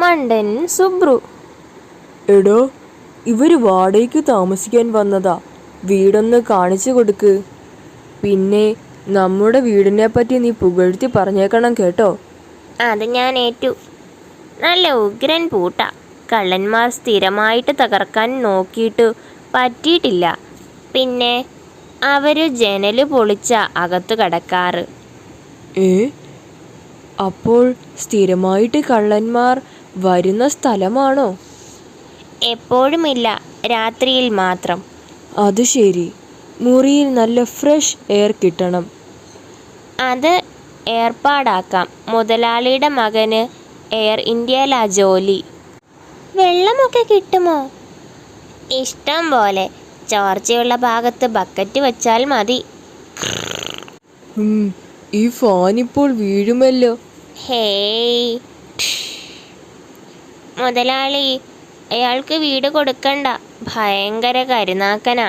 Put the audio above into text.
മണ്ടൻ സുബ്രു. എടോ, ഇവര് വാടകയ്ക്ക് താമസിക്കാൻ വന്നതാ. വീടൊന്ന് കാണിച്ചു കൊടുക്ക്. പിന്നെ നമ്മുടെ വീടിനെ പറ്റി നീ പുകഴ്ത്തി പറഞ്ഞേക്കണം കേട്ടോ. അത് ഞാൻ ഏറ്റു. നല്ല ഉഗ്രൻ പൂട്ടാ. കള്ളന്മാർ സ്ഥിരമായിട്ട് തകർക്കാൻ നോക്കിയിട്ട് പറ്റിയിട്ടില്ല. പിന്നെ അവര് ജനല് പൊളിച്ച അകത്തു കടക്കാറ്. അപ്പോൾ സ്ഥിരമായിട്ട് കള്ളന്മാർ വരുന്ന സ്ഥലമാണോ? എപ്പോഴുമില്ല, രാത്രിയിൽ മാത്രം. അത് ശരി. മുറിയിൽ നല്ല ഫ്രഷ് എയർ കിട്ടണം. അത് ഏർപ്പാടാക്കാം. മുതലാളിയുടെ മകന് എയർ ഇന്ത്യയിലാ ജോലി. വെള്ളമൊക്കെ കിട്ടുമോ? ഇഷ്ടം പോലെ. ചോർച്ചയുള്ള ഭാഗത്ത് ബക്കറ്റ് വെച്ചാൽ മതി. ഈ ഫാൻ ഇപ്പോൾ വീഴുമല്ലോ. ഹേയ് മുതലാളി, അയാൾക്ക് വീട് കൊടുക്കണ്ട. ഭയങ്കര കരുനാക്കനാ.